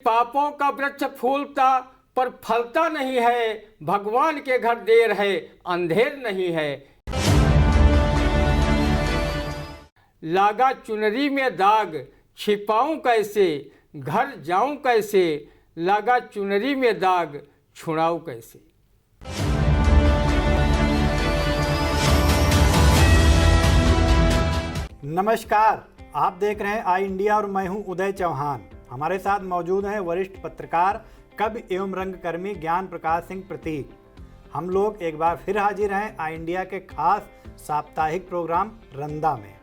पापों का वृक्ष फूलता पर फलता नहीं है, भगवान के घर देर है अंधेर नहीं है। लागा चुनरी में दाग छिपाऊं कैसे, घर जाऊं कैसे, लागा चुनरी में दाग छुड़ाऊं कैसे। नमस्कार, आप देख रहे हैं आई इंडिया और मैं हूं उदय चौहान। हमारे साथ मौजूद हैं वरिष्ठ पत्रकार कवि एवं रंगकर्मी ज्ञान प्रकाश सिंह प्रतीक। हम लोग एक बार फिर हाजिर हैं आई इंडिया के खास साप्ताहिक प्रोग्राम रंदा में।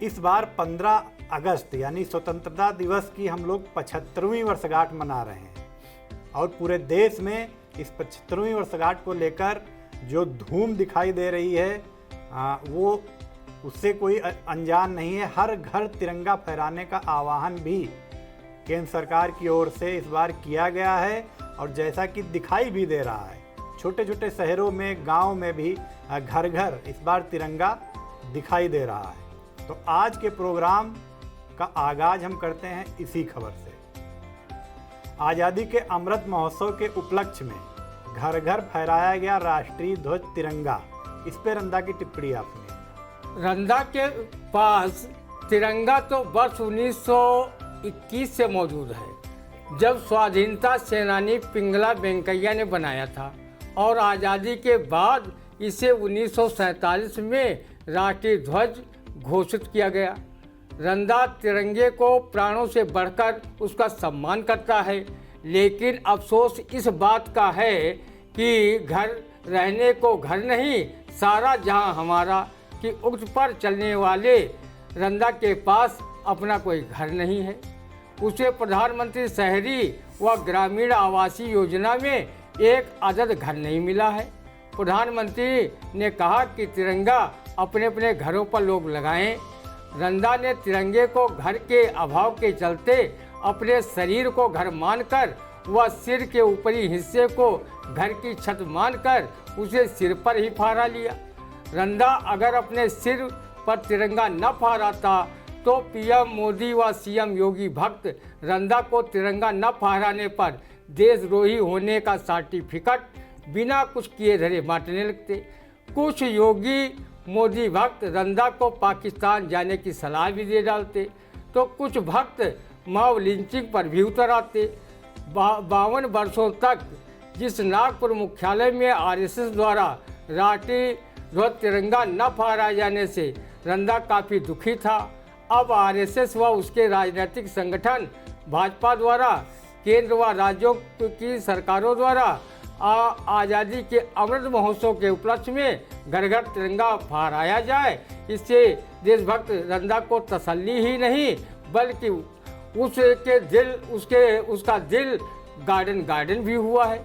इस बार 15 अगस्त यानी स्वतंत्रता दिवस की हम लोग 75वीं वर्षगांठ मना रहे हैं और पूरे देश में इस 75वीं वर्षगांठ को लेकर जो धूम दिखाई दे रही है वो उससे कोई अनजान नहीं है। हर घर तिरंगा फहराने का आह्वान भी केंद्र सरकार की ओर से इस बार किया गया है और जैसा कि दिखाई भी दे रहा है, छोटे छोटे शहरों में, गांव में भी घर घर इस बार तिरंगा दिखाई दे रहा है। तो आज के प्रोग्राम का आगाज हम करते हैं इसी खबर से। आज़ादी के अमृत महोत्सव के उपलक्ष्य में घर घर फहराया गया राष्ट्रीय ध्वज तिरंगा। इस पे रंदा की टिप्पणी आपने। रंदा के पास तिरंगा तो वर्ष 1921 से मौजूद है, जब स्वाधीनता सेनानी पिंगला वेंकैया ने बनाया था और आज़ादी के बाद इसे 1947 में राष्ट्रीय ध्वज घोषित किया गया। रंदा तिरंगे को प्राणों से बढ़कर उसका सम्मान करता है, लेकिन अफसोस इस बात का है कि घर रहने को घर नहीं, सारा जहां हमारा कि उक्त पर चलने वाले रंदा के पास अपना कोई घर नहीं है। उसे प्रधानमंत्री शहरी व ग्रामीण आवासीय योजना में एक अदद घर नहीं मिला है। प्रधानमंत्री ने कहा कि तिरंगा अपने अपने घरों पर लोग लगाएं। रंदा ने तिरंगे को घर के अभाव के चलते अपने शरीर को घर मानकर व सिर के ऊपरी हिस्से को घर की छत मानकर उसे सिर पर ही फहरा लिया। रंदा अगर अपने सिर पर तिरंगा न फहराता तो पीएम मोदी व सीएम योगी भक्त रंदा को तिरंगा न फहराने पर देशद्रोही होने का सर्टिफिकेट बिना कुछ किए धरे बांटने लगते। कुछ योगी मोदी भक्त रंदा को पाकिस्तान जाने की सलाह भी दे डालते, तो कुछ भक्त माओ लिंचिंग पर भी उतर आते। 52 वर्षों तक जिस नागपुर मुख्यालय में आरएसएस द्वारा राष्ट्रीय ध्वज तिरंगा न फहराए जाने से रंदा काफ़ी दुखी था। अब आरएसएस व उसके राजनीतिक संगठन भाजपा द्वारा केंद्र व राज्यों की सरकारों द्वारा आज़ादी के अमृत महोत्सव के उपलक्ष्य में घर घर तिरंगा फहराया जाए, इससे देशभक्त रंदा को तसल्ली ही नहीं बल्कि उसका दिल गार्डन भी हुआ है।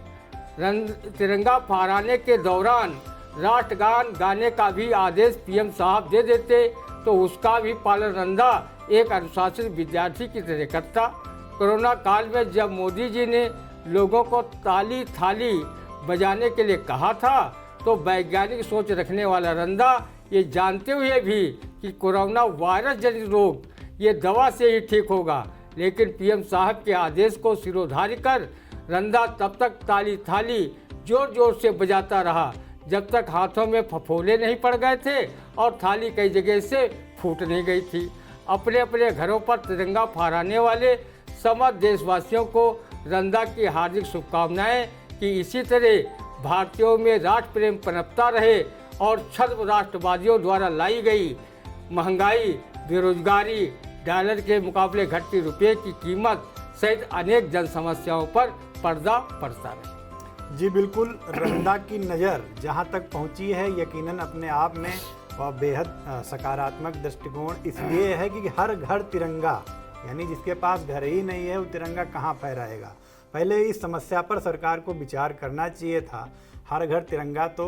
तिरंगा फहराने के दौरान राष्ट्रगान गाने का भी आदेश पीएम साहब दे देते तो उसका भी पालन रंदा एक अनुशासित विद्यार्थी की तरह करता। कोरोना काल में जब मोदी जी ने लोगों को ताली थाली बजाने के लिए कहा था तो वैज्ञानिक सोच रखने वाला रंदा ये जानते हुए भी कि कोरोना वायरस जनित रोग ये दवा से ही ठीक होगा, लेकिन पीएम साहब के आदेश को सिरोधार्य कर रंदा तब तक ताली थाली जोर जोर से बजाता रहा जब तक हाथों में फफोले नहीं पड़ गए थे और थाली कई जगह से फूट नहीं गई थी। अपने अपने घरों पर तिरंगा फहराने वाले समस्त देशवासियों को रंदा की हार्दिक शुभकामनाएं कि इसी तरह भारतीयों में राष्ट्र प्रेम पनपता रहे और छद्म राष्ट्रवादियों द्वारा लाई गई महंगाई, बेरोजगारी, डॉलर के मुकाबले घटती रुपये की कीमत सहित अनेक जन समस्याओं पर पर्दा पड़ता रहे। जी बिल्कुल, रंदा की नज़र जहाँ तक पहुँची है यकीनन अपने आप में वह बेहद सकारात्मक दृष्टिकोण इसलिए है कि हर घर तिरंगा, यानी जिसके पास घर ही नहीं है वो तिरंगा कहाँ फहराएगा। पहले इस समस्या पर सरकार को विचार करना चाहिए था। हर घर तिरंगा तो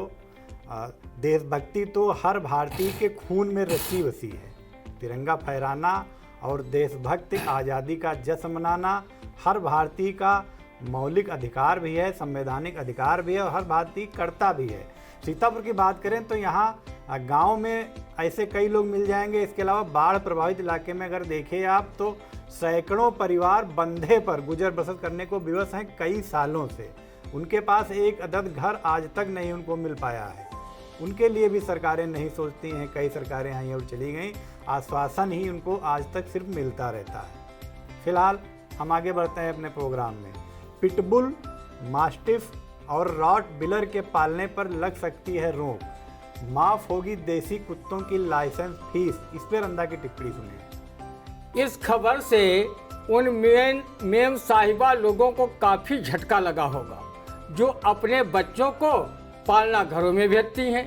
देशभक्ति तो हर भारतीय के खून में रची बसी है। तिरंगा फहराना और देशभक्ति आज़ादी का जश्न मनाना हर भारतीय का मौलिक अधिकार भी है, संवैधानिक अधिकार भी है और हर भारतीय करता भी है। सीतापुर की बात करें तो यहाँ गांव में ऐसे कई लोग मिल जाएंगे। इसके अलावा बाढ़ प्रभावित इलाके में अगर देखें आप तो सैकड़ों परिवार बंधे पर गुजर बसर करने को विवश हैं कई सालों से। उनके पास एक अदद घर आज तक नहीं उनको मिल पाया है। उनके लिए भी सरकारें नहीं सोचती हैं। कई सरकारें आई और चली गईं, आश्वासन ही उनको आज तक सिर्फ मिलता रहता है। फिलहाल हम आगे बढ़ते हैं अपने प्रोग्राम में। पिटबुल, मास्टिफ और रॉटविलर के पालने पर लग सकती है रोक, माफ होगी देसी कुत्तों की लाइसेंस फीस। इस पर रंदा की टिप्पणी सुनिए। इस खबर से उन मेम साहिबा लोगों को काफ़ी झटका लगा होगा जो अपने बच्चों को पालना घरों में भेजती हैं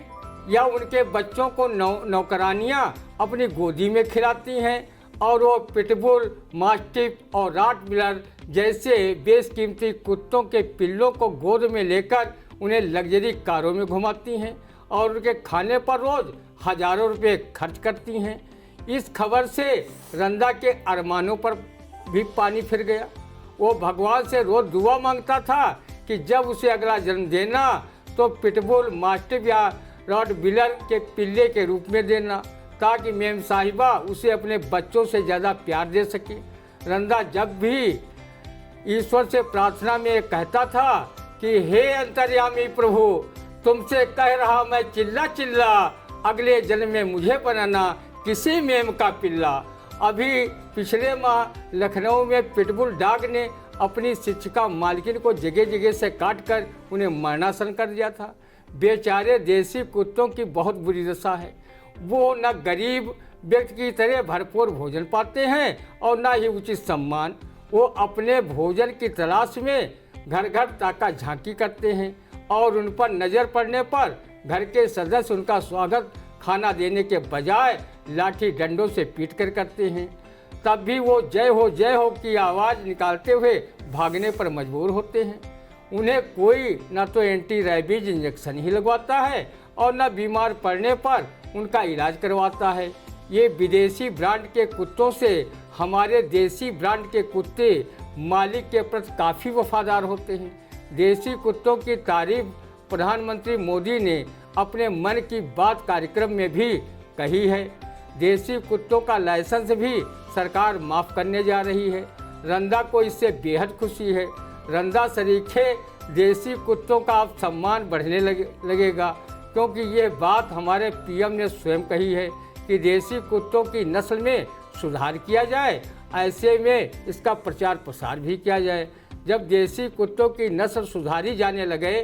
या उनके बच्चों को नौकरानियां अपनी गोदी में खिलाती हैं और वो पिटबुल, मास्टिफ और रॉटविलर जैसे बेशकीमती कुत्तों के पिल्लों को गोद में लेकर उन्हें लग्जरी कारों में घुमाती हैं और उनके खाने पर रोज़ हज़ारों रुपए खर्च करती हैं। इस खबर से रंदा के अरमानों पर भी पानी फिर गया। वो भगवान से रोज़ दुआ मांगता था कि जब उसे अगला जन्म देना तो पिटबुल, मास्टिफ या रॉटविलर के पिल्ले के रूप में देना ताकि मेम साहिबा उसे अपने बच्चों से ज़्यादा प्यार दे सके। रंदा जब भी ईश्वर से प्रार्थना में कहता था कि हे अंतर्यामी प्रभु, तुमसे कह रहा मैं चिल्ला चिल्ला, अगले जन्म में मुझे बनाना किसी मेम का पिल्ला। अभी पिछले माह लखनऊ में पिटबुल डॉग ने अपनी शिक्षिका मालकिन को जगह जगह से काटकर उन्हें मरणासन कर दिया था। बेचारे देसी कुत्तों की बहुत बुरी दशा है। वो न गरीब व्यक्ति की तरह भरपूर भोजन पाते हैं और न ही उचित सम्मान। वो अपने भोजन की तलाश में घर घर ताका झांकी करते हैं और उन पर नज़र पड़ने पर घर के सदस्य उनका स्वागत खाना देने के बजाय लाठी डंडों से पीट कर करते हैं। तब भी वो जय हो की आवाज़ निकालते हुए भागने पर मजबूर होते हैं। उन्हें कोई न तो एंटी रैबीज इंजेक्शन ही लगवाता है और न बीमार पड़ने पर उनका इलाज करवाता है। ये विदेशी ब्रांड के कुत्तों से हमारे देसी ब्रांड के कुत्ते मालिक के प्रति काफ़ी वफादार होते हैं। देसी कुत्तों की तारीफ प्रधानमंत्री मोदी ने अपने मन की बात कार्यक्रम में भी कही है। देसी कुत्तों का लाइसेंस भी सरकार माफ़ करने जा रही है। रंदा को इससे बेहद खुशी है। रंदा सरीखे देसी कुत्तों का अब सम्मान बढ़ने लगेगा क्योंकि ये बात हमारे पीएम ने स्वयं कही है कि देसी कुत्तों की नस्ल में सुधार किया जाए। ऐसे में इसका प्रचार प्रसार भी किया जाए। जब देसी कुत्तों की नस्ल सुधारी जाने लगे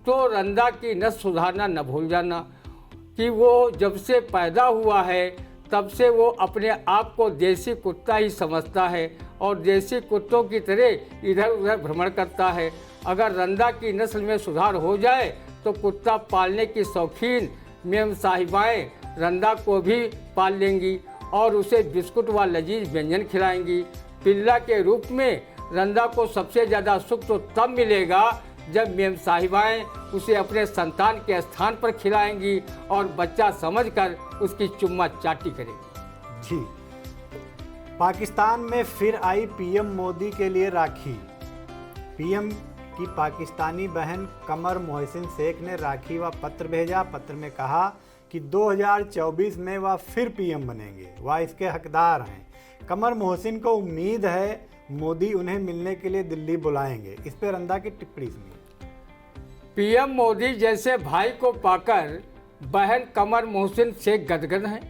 तो रंदा की नस्ल सुधारना न भूल जाना कि वो जब से पैदा हुआ है तब से वो अपने आप को देसी कुत्ता ही समझता है और देसी कुत्तों की तरह इधर उधर भ्रमण करता है। अगर रंदा की नस्ल में सुधार हो जाए तो कुत्ता पालने की शौकीन मेम साहिबाएँ रंदा को भी पाल लेंगी और उसे बिस्कुट व लजीज व्यंजन खिलाएंगी। पिल्ला के रूप में रंदा को सबसे ज़्यादा सुख तो तब मिलेगा जब मेम साहिबाएँ उसे अपने संतान के स्थान पर खिलाएंगी और बच्चा समझकर उसकी चुम्मा चाटी करेंगी। जी, पाकिस्तान में फिर आई पीएम मोदी के लिए राखी। पीएम की पाकिस्तानी बहन कमर मोहसिन शेख ने राखी व पत्र भेजा। पत्र में कहा कि 2024 में वह फिर पीएम बनेंगे, वह इसके हकदार हैं। कमर मोहसिन को उम्मीद है मोदी उन्हें मिलने के लिए दिल्ली बुलाएंगे। इस पर रंदा की टिप्पणी सुनिए। पीएम मोदी जैसे भाई को पाकर बहन कमर मोहसिन शेख गदगद हैं।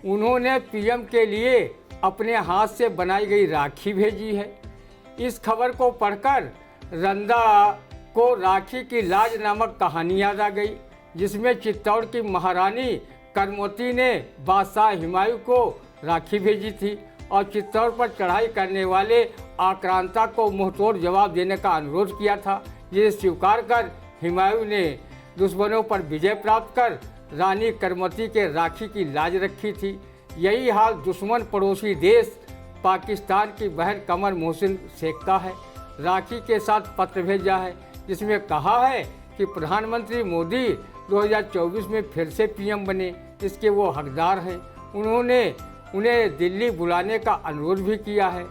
उन्होंने पीएम के लिए अपने हाथ से बनाई गई राखी भेजी है। इस खबर को पढ़कर रंदा को राखी की लाज नामक कहानी याद आ गई जिसमें चित्तौड़ की महारानी करमोती ने बादशाह हुमायूं को राखी भेजी थी और चित्तौड़ पर चढ़ाई करने वाले आक्रांता को मुंहतोड़ जवाब देने का अनुरोध किया था, जिसे स्वीकार कर हुमायूं ने दुश्मनों पर विजय प्राप्त कर रानी करमती के राखी की लाज रखी थी। यही हाल दुश्मन पड़ोसी देश पाकिस्तान की बहन कमर मोहसिन शेख का है। राखी के साथ पत्र भेजा है जिसमें कहा है कि प्रधानमंत्री मोदी 2024 में फिर से पीएम बने, इसके वो हकदार हैं। उन्होंने उन्हें दिल्ली बुलाने का अनुरोध भी किया है।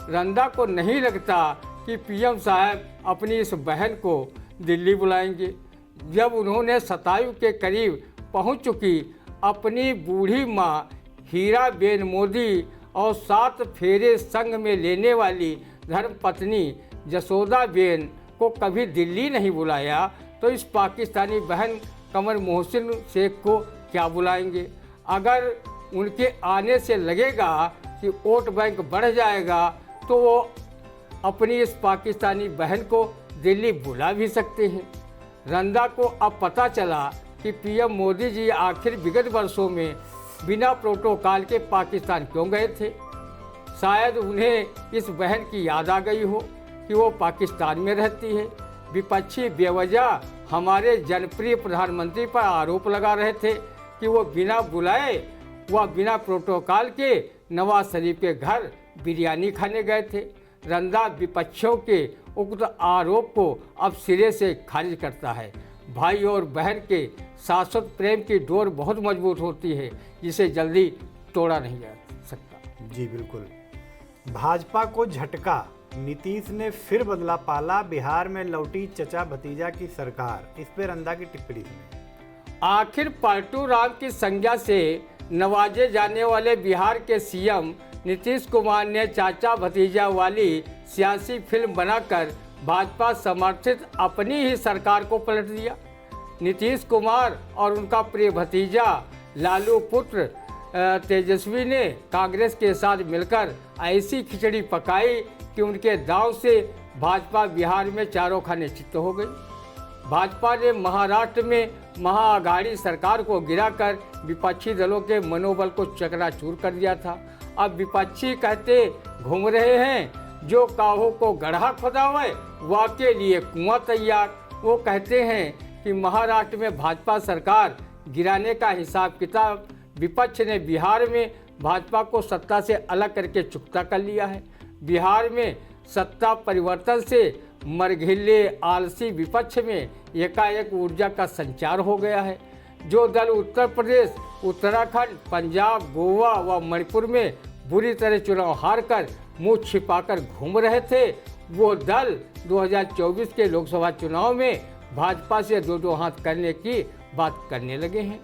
रंदा को नहीं लगता कि पीएम साहब अपनी इस बहन को दिल्ली बुलाएंगे। जब उन्होंने शतायु के करीब पहुंच चुकी अपनी बूढ़ी माँ हीराबेन मोदी और 7 फेरे संग में लेने वाली धर्मपत्नी जसोदाबेन को कभी दिल्ली नहीं बुलाया, तो इस पाकिस्तानी बहन कमर मोहसिन शेख को क्या बुलाएंगे। अगर उनके आने से लगेगा कि वोट बैंक बढ़ जाएगा तो वो अपनी इस पाकिस्तानी बहन को दिल्ली बुला भी सकते हैं। रंदा को अब पता चला कि पीएम मोदी जी आखिर विगत वर्षों में बिना प्रोटोकॉल के पाकिस्तान क्यों गए थे। शायद उन्हें इस बहन की याद आ गई हो कि वो पाकिस्तान में रहती है। विपक्षी बेवजह हमारे जनप्रिय प्रधानमंत्री पर आरोप लगा रहे थे कि वो बिना बुलाए व बिना प्रोटोकॉल के नवाज शरीफ के घर बिरयानी खाने गए थे। रंदा विपक्षियों के उक्त आरोप को अब सिरे से खारिज करता है। भाई और बहन के शाश्वत प्रेम की डोर बहुत मजबूत होती है, जिसे जल्दी तोड़ा नहीं जा सकता। जी बिल्कुल। भाजपा को झटका, नीतीश ने फिर बदला पाला, बिहार में लौटी चचा भतीजा की सरकार। इस पे रंदा की टिप्पणी सुनिए। आखिर पलटू राम की संज्ञा से नवाजे जाने वाले बिहार के सीएम नीतीश कुमार ने चाचा भतीजा वाली सियासी फिल्म बनाकर भाजपा समर्थित अपनी ही सरकार को पलट दिया। नीतीश कुमार और उनका प्रिय भतीजा लालू पुत्र तेजस्वी ने कांग्रेस के साथ मिलकर ऐसी खिचड़ी पकाई कि उनके दांव से भाजपा बिहार में चारों खाने चित्त हो गई। भाजपा ने महाराष्ट्र में महाआघाड़ी सरकार को गिराकर विपक्षी दलों के मनोबल को चकनाचूर कर दिया था। अब विपक्षी कहते घूम रहे हैं, जो काहों को गड्ढा खोदा हुआ वाके लिए कुआं तैयार। वो कहते हैं कि महाराष्ट्र में भाजपा सरकार गिराने का हिसाब किताब विपक्ष ने बिहार में भाजपा को सत्ता से अलग करके चुकता कर लिया है। बिहार में सत्ता परिवर्तन से मरघिल्ले आलसी विपक्ष में एकाएक ऊर्जा का संचार हो गया है। जो दल उत्तर प्रदेश, उत्तराखंड, पंजाब, गोवा व मणिपुर में बुरी तरह चुनाव हारकर मुंह छिपाकर घूम रहे थे, वो दल 2024 के लोकसभा चुनाव में भाजपा से दो हाथ करने की बात करने लगे हैं।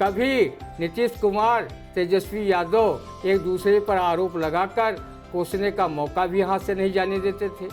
कभी नीतीश कुमार, तेजस्वी यादव एक दूसरे पर आरोप लगाकर कोसने का मौका भी हाथ से नहीं जाने देते थे।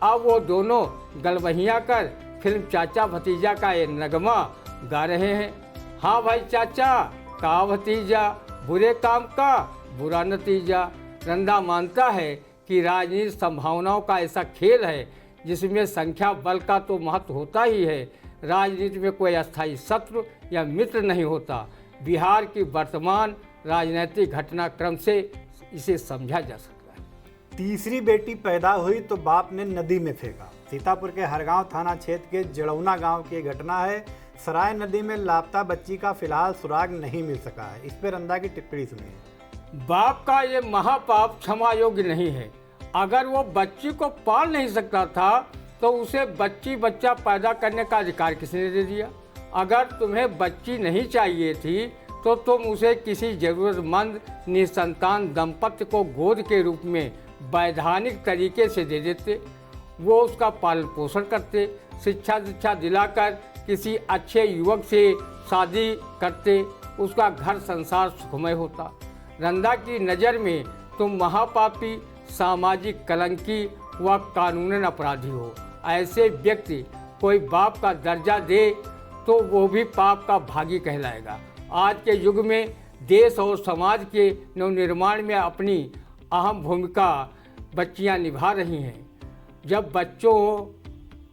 अब वो दोनों गलबहियाँ कर फिल्म चाचा भतीजा का ये नगमा गा रहे हैं। हाँ भाई चाचा का भतीजा, बुरे काम का बुरा नतीजा। रंदा मानता है कि राजनीति संभावनाओं का ऐसा खेल है जिसमें संख्या बल का तो महत्व होता ही है। राजनीति में कोई अस्थायी शत्रु या मित्र नहीं होता। बिहार की वर्तमान राजनीतिक घटनाक्रम से इसे समझा जा सकता है। तीसरी बेटी पैदा हुई तो बाप ने नदी में फेंका। सीतापुर के हरगांव थाना क्षेत्र के जड़ौना गांव की घटना है। सराय नदी में लापता बच्ची का फिलहाल सुराग नहीं मिल सका है। इस पर रंदा की टिप्पणी सुनिए। बाप का ये महापाप क्षमा योग्य नहीं है। अगर वो बच्ची को पाल नहीं सकता था तो उसे बच्चा पैदा करने का अधिकार किसने दे दिया। अगर तुम्हें बच्ची नहीं चाहिए थी तो तुम उसे किसी जरूरतमंद निसंतान दंपत्ति को गोद के रूप में वैधानिक तरीके से दे देते। वो उसका पालन पोषण करते, शिक्षा दिलाकर किसी अच्छे युवक से शादी करते, उसका घर संसार सुखमय होता। रंदा की नज़र में तुम महापापी, सामाजिक कलंकी व कानूनन अपराधी हो। ऐसे व्यक्ति कोई बाप का दर्जा दे तो वो भी पाप का भागी कहलाएगा। आज के युग में देश और समाज के नवनिर्माण में अपनी अहम भूमिका बच्चियां निभा रही हैं। जब बच्चों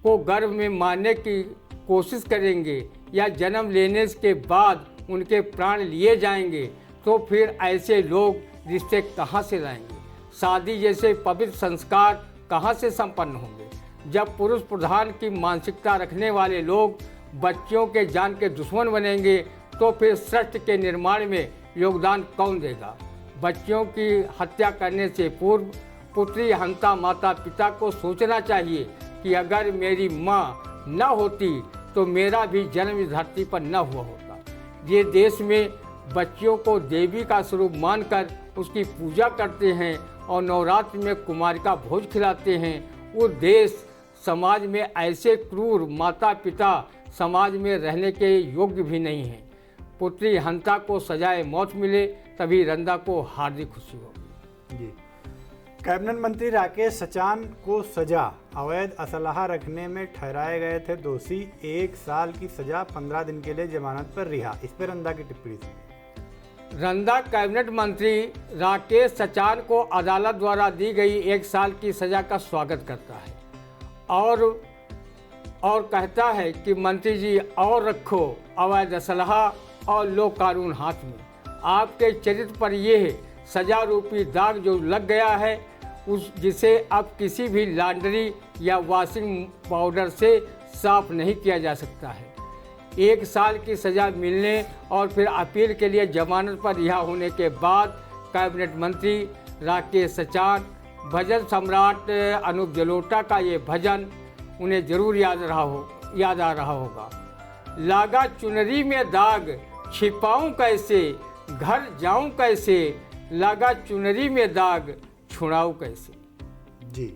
को गर्भ में मारने की कोशिश करेंगे या जन्म लेने के बाद उनके प्राण लिए जाएंगे तो फिर ऐसे लोग रिश्ते कहाँ से लाएंगे। शादी जैसे पवित्र संस्कार कहाँ से संपन्न होंगे। जब पुरुष प्रधान की मानसिकता रखने वाले लोग बच्चियों के जान के दुश्मन बनेंगे तो फिर सृष्टि के निर्माण में योगदान कौन देगा। बच्चियों की हत्या करने से पूर्व पुत्री हंता माता पिता को सोचना चाहिए कि अगर मेरी माँ न होती तो मेरा भी जन्म इस धरती पर न हुआ होता। ये देश में बच्चियों को देवी का स्वरूप मानकर उसकी पूजा करते हैं और नवरात्र में कुमारी का भोज खिलाते हैं। वो देश समाज में ऐसे क्रूर माता पिता समाज में रहने के योग्य भी नहीं हैं। पुत्री हंता को सजाए मौत मिले तभी रंदा को हार्दिक खुशी होगी। जी। कैबिनेट मंत्री राकेश सचान को सजा, अवैध असलहा रखने में ठहराए गए थे दोषी, 1 साल की सजा, 15 दिन के लिए जमानत पर रिहा। इस पर रंदा की टिप्पणी सुनिए। रंदा कैबिनेट मंत्री राकेश सचान को अदालत द्वारा दी गई 1 साल की सजा का स्वागत करता है और कहता है कि मंत्री जी और रखो अवैध असलहा और लो कानून हाथ में। आपके चरित्र पर यह सजा रूपी दाग जो लग गया है जिसे अब किसी भी लॉन्ड्री या वॉशिंग पाउडर से साफ नहीं किया जा सकता है। 1 साल की सज़ा मिलने और फिर अपील के लिए जमानत पर रिहा होने के बाद कैबिनेट मंत्री राकेश सचान भजन सम्राट अनूप जलोटा का ये भजन उन्हें जरूर याद आ रहा होगा। लागा चुनरी में दाग, छिपाऊं कैसे, घर जाऊं कैसे, लागा चुनरी में दाग, छुड़ाऊं कैसे। जी।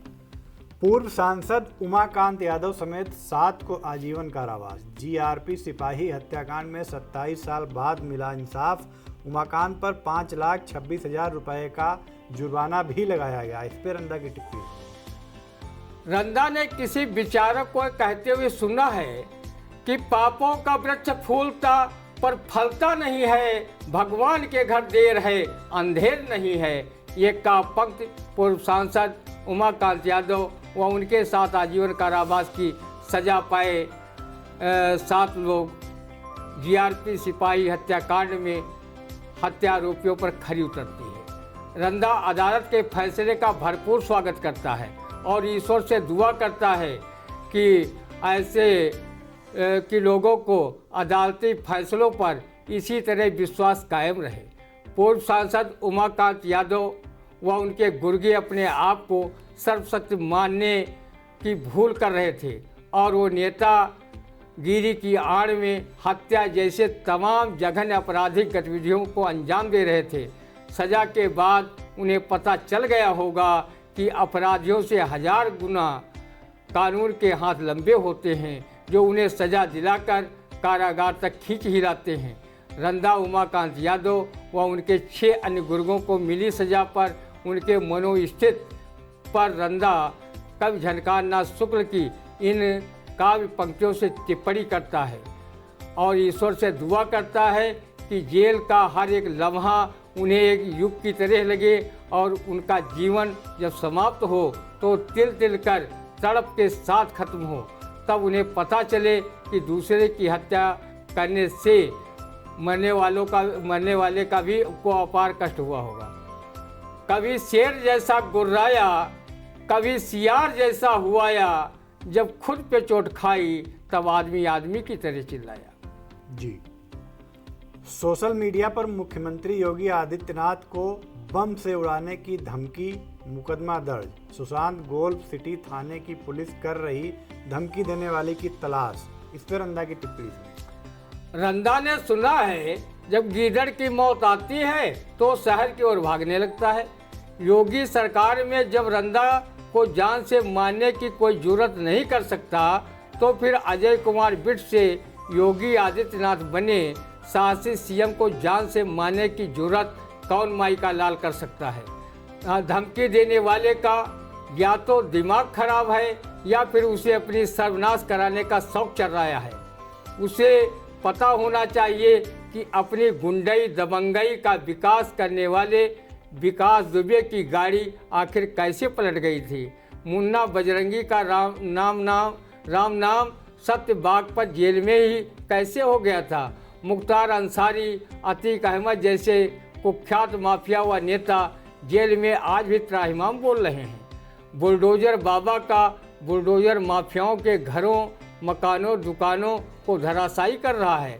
पूर्व सांसद उमाकांत यादव समेत 7 को आजीवन कारावास। जीआरपी सिपाही हत्याकांड में 27 साल बाद मिला इंसाफ। उमाकांत पर 5,26,000 रुपए का जुर्माना भी लगाया गया। इस पर रंदा की टिप्पणी। रंदा ने किसी विचारक को कहते हुए सुना है कि पापों का वृक्ष फूलता पर फलता नहीं है, भगवान के घर देर है, अंधेर नहीं है। ये का पंक्ति पूर्व सांसद उमाकांत यादव व उनके साथ आजीवन कारावास की सजा पाए 7 लोग जीआरपी सिपाही हत्याकांड में हत्या आरोपियों पर खरी उतरती है। रंदा अदालत के फैसले का भरपूर स्वागत करता है और ईश्वर से दुआ करता है कि ऐसे कि लोगों को अदालती फैसलों पर इसी तरह विश्वास कायम रहे। पूर्व सांसद उमाकांत यादव व उनके गुर्गे अपने आप को सर्वशक्ति मानने की भूल कर रहे थे और वो नेतागिरी की आड़ में हत्या जैसे तमाम जघन्य आपराधिक गतिविधियों को अंजाम दे रहे थे। सजा के बाद उन्हें पता चल गया होगा कि अपराधियों से 1000 गुना कानून के हाथ लंबे होते हैं जो उन्हें सजा दिलाकर कारागार तक खींच ही लाते हैं। रंदा उमाकांत यादव व उनके 6 अन्य गुर्गों को मिली सजा पर उनके मनोस्थित पर रंदा कवि झनकार नाथ शुक्ल की इन काव्य पंक्तियों से टिप्पणी करता है और ईश्वर से दुआ करता है कि जेल का हर एक लम्हा उन्हें एक युग की तरह लगे और उनका जीवन जब समाप्त हो तो तिल तिल कर तड़प के साथ खत्म हो। तब उन्हें पता चले कि दूसरे की हत्या करने से मरने वाले का भी को अपार कष्ट हुआ होगा। कभी शेर जैसा गुर्राया, कभी सियार जैसा हुआया, जब खुद पे चोट खाई तब आदमी आदमी की तरह चिल्लाया। जी। सोशल मीडिया पर मुख्यमंत्री योगी आदित्यनाथ को बम से उड़ाने की धमकी, मुकदमा दर्ज। सुशांत गोल्फ सिटी थाने की पुलिस कर रही धमकी देने वाले की तलाश। इस पर रंदा की टिप्पणी। रंदा ने सुना है जब गीदड़ की मौत आती है तो शहर की ओर भागने लगता है। योगी सरकार में जब रंदा को जान से मारने की कोई जुर्रत नहीं कर सकता तो फिर अजय कुमार बिट से योगी आदित्यनाथ बने साहसी सीएम को जान से मारने की जुर्रत कौन माई का लाल कर सकता है। धमकी देने वाले का या तो दिमाग खराब है या फिर उसे अपनी सर्वनाश कराने का शौक चल रहा है। उसे पता होना चाहिए कि अपनी गुंडई दबंगई का विकास करने वाले विकास दुबे की गाड़ी आखिर कैसे पलट गई थी। मुन्ना बजरंगी का राम नाम सत्य बागपत जेल में ही कैसे हो गया था। मुख्तार अंसारी, अतीक अहमद जैसे कुख्यात माफिया व नेता जेल में आज भी त्राहिमाम बोल रहे हैं। बुलडोजर बाबा का बुलडोजर माफियाओं के घरों, मकानों, दुकानों को धराशायी कर रहा है।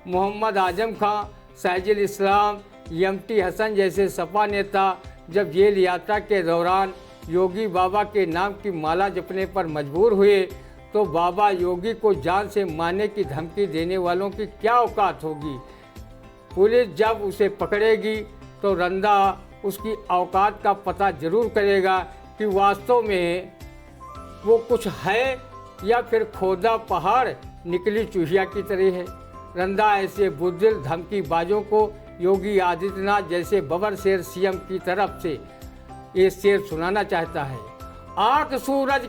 मोहम्मद आजम खां, सहजुल इस्लाम, एमटी हसन जैसे सपा नेता जब जेल यात्रा के दौरान योगी बाबा के नाम की माला जपने पर मजबूर हुए तो बाबा योगी को जान से मारने की धमकी देने वालों की क्या औकात होगी। पुलिस जब उसे पकड़ेगी तो रंदा उसकी औकात का पता जरूर करेगा कि वास्तव में वो कुछ है या फिर खोदा पहाड़ निकली चूहिया की तरह है। रंदा ऐसे बुज़दिल धमकीबाजों को योगी आदित्यनाथ जैसे बबर शेर सीएम की तरफ से ये शेर सुनाना चाहता है। आंख सूरज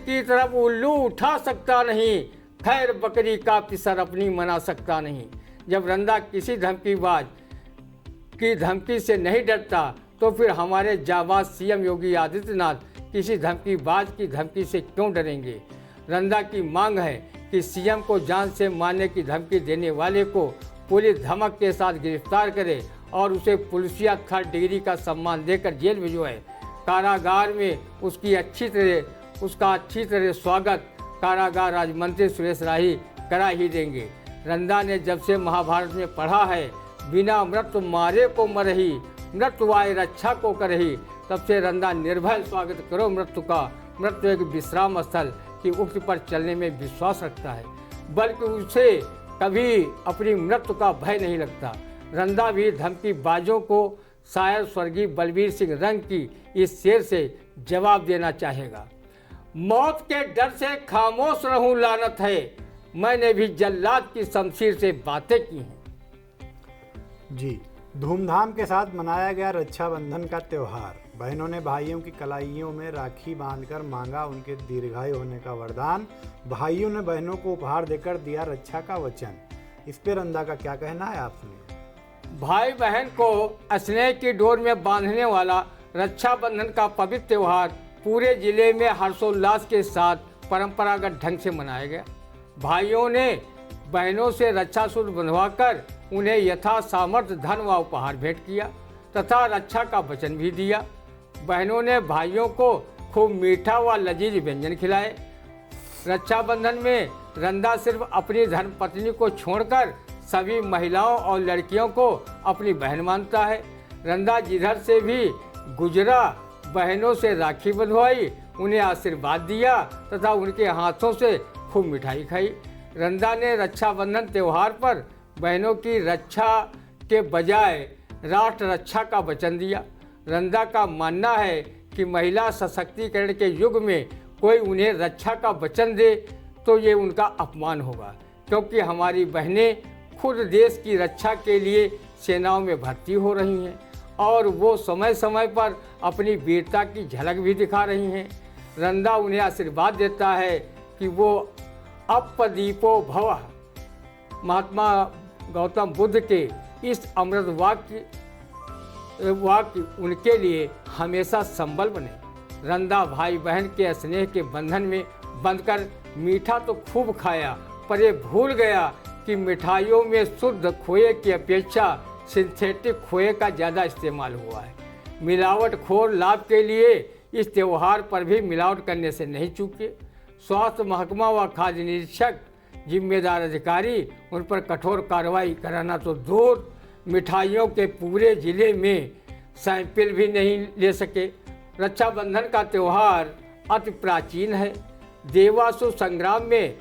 की तरफ उल्लू उठा सकता नहीं, खैर बकरी का पिसर अपनी मना सकता नहीं। जब रंदा किसी धमकीबाज की धमकी से नहीं डरता तो फिर हमारे जाबाज सीएम योगी आदित्यनाथ किसी धमकीबाज की धमकी से क्यों डरेंगे। रंदा की मांग है कि सीएम को जान से मारने की धमकी देने वाले को पुलिस धमक के साथ गिरफ्तार करे और उसे पुलिसिया 3rd डिग्री का सम्मान देकर जेल भिजवाए। कारागार में उसका अच्छी तरह स्वागत कारागार राज्य मंत्री सुरेश राही करा ही देंगे। रंदा ने जब से महाभारत में पढ़ा है, बिना मृत्यु मारे को मरही, मृत्यु आए रक्षा को करही, तब से रंदा निर्भय स्वागत करो मृत्यु का। मृत्यु एक विश्राम स्थल की उक्ति पर चलने में विश्वास रखता है, बल्कि उसे कभी अपनी मृत्यु का भय नहीं लगता। रंदा भी धमकीबाजों को शायर स्वर्गीय बलबीर सिंह रंग की इस शेर से जवाब देना चाहेगा। मौत के डर से खामोश रहूं लानत है, मैंने भी जल्लाद की शमशीर से बातें की हैं। जी, धूमधाम के साथ मनाया गया रक्षाबंधन का त्यौहार। बहनों ने भाइयों की कलाइयों में राखी बांधकर मांगा उनके दीर्घायु होने का वरदान। भाइयों ने बहनों को उपहार देकर दिया रक्षा का वचन। इस पे रंदा का क्या कहना है, आप सुनिए। भाई बहन को स्नेह की डोर में बांधने वाला रक्षाबंधन का पवित्र त्यौहार पूरे जिले में हर्षोल्लास के साथ परंपरागत ढंग से मनाया गया। भाइयों ने बहनों से रक्षा सूत्र बंधवाकर उन्हें यथा सामर्थ्य धन व उपहार भेंट किया तथा रक्षा का वचन भी दिया। बहनों ने भाइयों को खूब मीठा व लजीज व्यंजन खिलाए। रक्षाबंधन में रंदा सिर्फ अपनी धर्मपत्नी को छोड़कर सभी महिलाओं और लड़कियों को अपनी बहन मानता है। रंदा जिधर से भी गुजरा बहनों से राखी बंधवाई, उन्हें आशीर्वाद दिया तथा उनके हाथों से खूब मिठाई खाई। रंदा ने रक्षाबंधन त्यौहार पर बहनों की रक्षा के बजाय राष्ट्र रक्षा का वचन दिया। रंदा का मानना है कि महिला सशक्तिकरण के युग में कोई उन्हें रक्षा का वचन दे तो ये उनका अपमान होगा, क्योंकि हमारी बहनें खुद देश की रक्षा के लिए सेनाओं में भर्ती हो रही हैं और वो समय समय पर अपनी वीरता की झलक भी दिखा रही हैं। रंदा उन्हें आशीर्वाद देता है कि वो अपदीपो भवः महात्मा गौतम बुद्ध के इस अमृत वाक्य उनके लिए हमेशा संबल बने। रंदा भाई बहन के स्नेह के बंधन में बंधकर मीठा तो खूब खाया, पर ये भूल गया कि मिठाइयों में शुद्ध खोए की अपेक्षा सिंथेटिक खोए का ज़्यादा इस्तेमाल हुआ है। मिलावटखोर लाभ के लिए इस त्यौहार पर भी मिलावट करने से नहीं चूके। स्वास्थ्य महकमा व खाद्य निरीक्षक जिम्मेदार अधिकारी उन पर कठोर कार्रवाई कराना तो दूर, मिठाइयों के पूरे जिले में सैंपल भी नहीं ले सके। रक्षाबंधन का त्यौहार अति प्राचीन है। देवासुर संग्राम में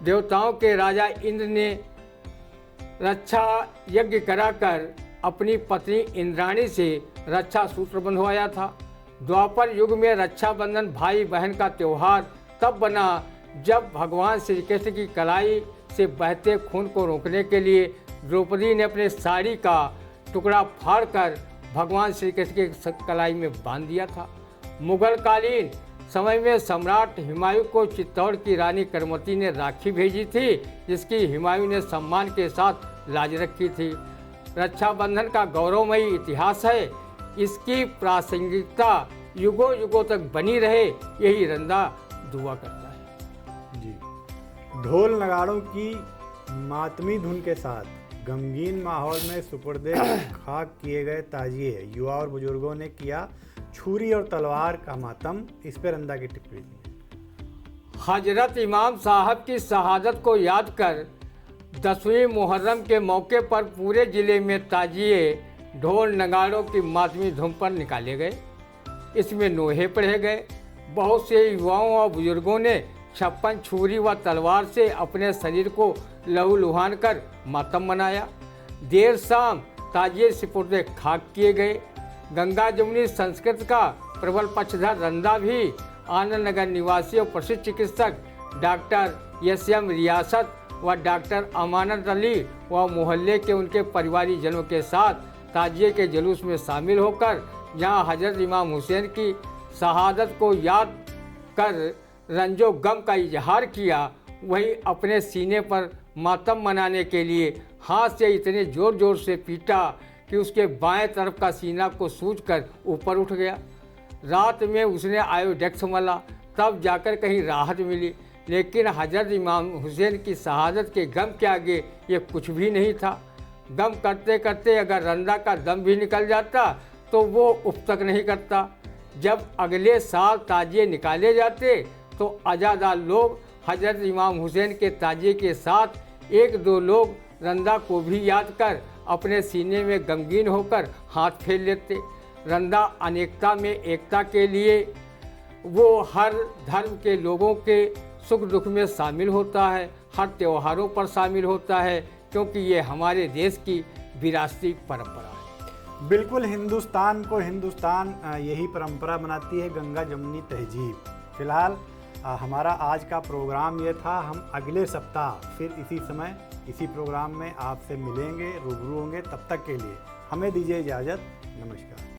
देवताओं के राजा इंद्र ने रक्षा यज्ञ कराकर अपनी पत्नी इंद्राणी से रक्षा सूत्र बंधवाया था। द्वापर युग में रक्षाबंधन भाई बहन का त्यौहार तब बना जब भगवान श्री कृष्ण की कलाई से बहते खून को रोकने के लिए द्रौपदी ने अपने साड़ी का टुकड़ा फाड़कर भगवान श्री कृष्ण के कलाई में बांध दिया था। मुगल कालीन समय में सम्राट हुमायूं को चित्तौड़ की रानी करमती ने राखी भेजी थी, जिसकी हुमायूं ने सम्मान के साथ लाज रखी थी। रक्षाबंधन का गौरवमयी इतिहास है, इसकी प्रासंगिकता युगों युगों तक बनी रहे, यही रंदा दुआ करता है। जी, ढोल नगाड़ों की मातमी धुन के साथ गमगीन माहौल में सुपुर्दे खाक किए गए ताजिए युवा और बुजुर्गों ने किया छुरी और तलवार का मातम। इस पर रंदा की टिप्पणी। हजरत इमाम साहब की शहादत को याद कर 10वीं मुहर्रम के मौके पर पूरे जिले में ताजिए ढोल नगाड़ों की मातमी धुन पर निकाले गए। इसमें नोहे पढ़े गए। बहुत से युवाओं और बुजुर्गों ने 56 छुरी व तलवार से अपने शरीर को लहूलुहान कर मातम मनाया। देर शाम ताजिए सिपुर्दे खाक किए गए। गंगा जमुनी संस्कृत का प्रबल पक्षधर रंदा भी आनंद नगर निवासी और प्रसिद्ध चिकित्सक डॉक्टर यसम रियासत व डॉक्टर अमानत अली व मोहल्ले के उनके परिवारी जनों के साथ ताजिए के जुलूस में शामिल होकर जहां हजरत इमाम हुसैन की शहादत को याद कर रंजो गम का इजहार किया, वहीं अपने सीने पर मातम मनाने के लिए हाथ से इतने ज़ोर ज़ोर से पीटा कि उसके बाएं तरफ का सीना को सूजकर ऊपर उठ गया। रात में उसने आयोडेक्स मला, तब जाकर कहीं राहत मिली, लेकिन हजरत इमाम हुसैन की शहादत के गम के आगे ये कुछ भी नहीं था। गम करते करते अगर रंदा का दम भी निकल जाता तो वो उफ तक नहीं करता। जब अगले साल ताजिए निकाले जाते तो अजादार लोग हजरत इमाम हुसैन के ताजिए के साथ एक दो लोग रंदा को भी याद कर अपने सीने में गमगीन होकर हाथ फेर लेते। रंदा अनेकता में एकता के लिए वो हर धर्म के लोगों के सुख दुख में शामिल होता है, हर त्योहारों पर शामिल होता है, क्योंकि ये हमारे देश की विरासती परंपरा है। बिल्कुल, हिंदुस्तान यही परंपरा बनाती है, गंगा जमुनी तहजीब। फिलहाल हमारा आज का प्रोग्राम ये था। हम अगले सप्ताह फिर इसी समय इसी प्रोग्राम में आपसे मिलेंगे, रूबरू होंगे। तब तक के लिए हमें दीजिए इजाज़त। नमस्कार।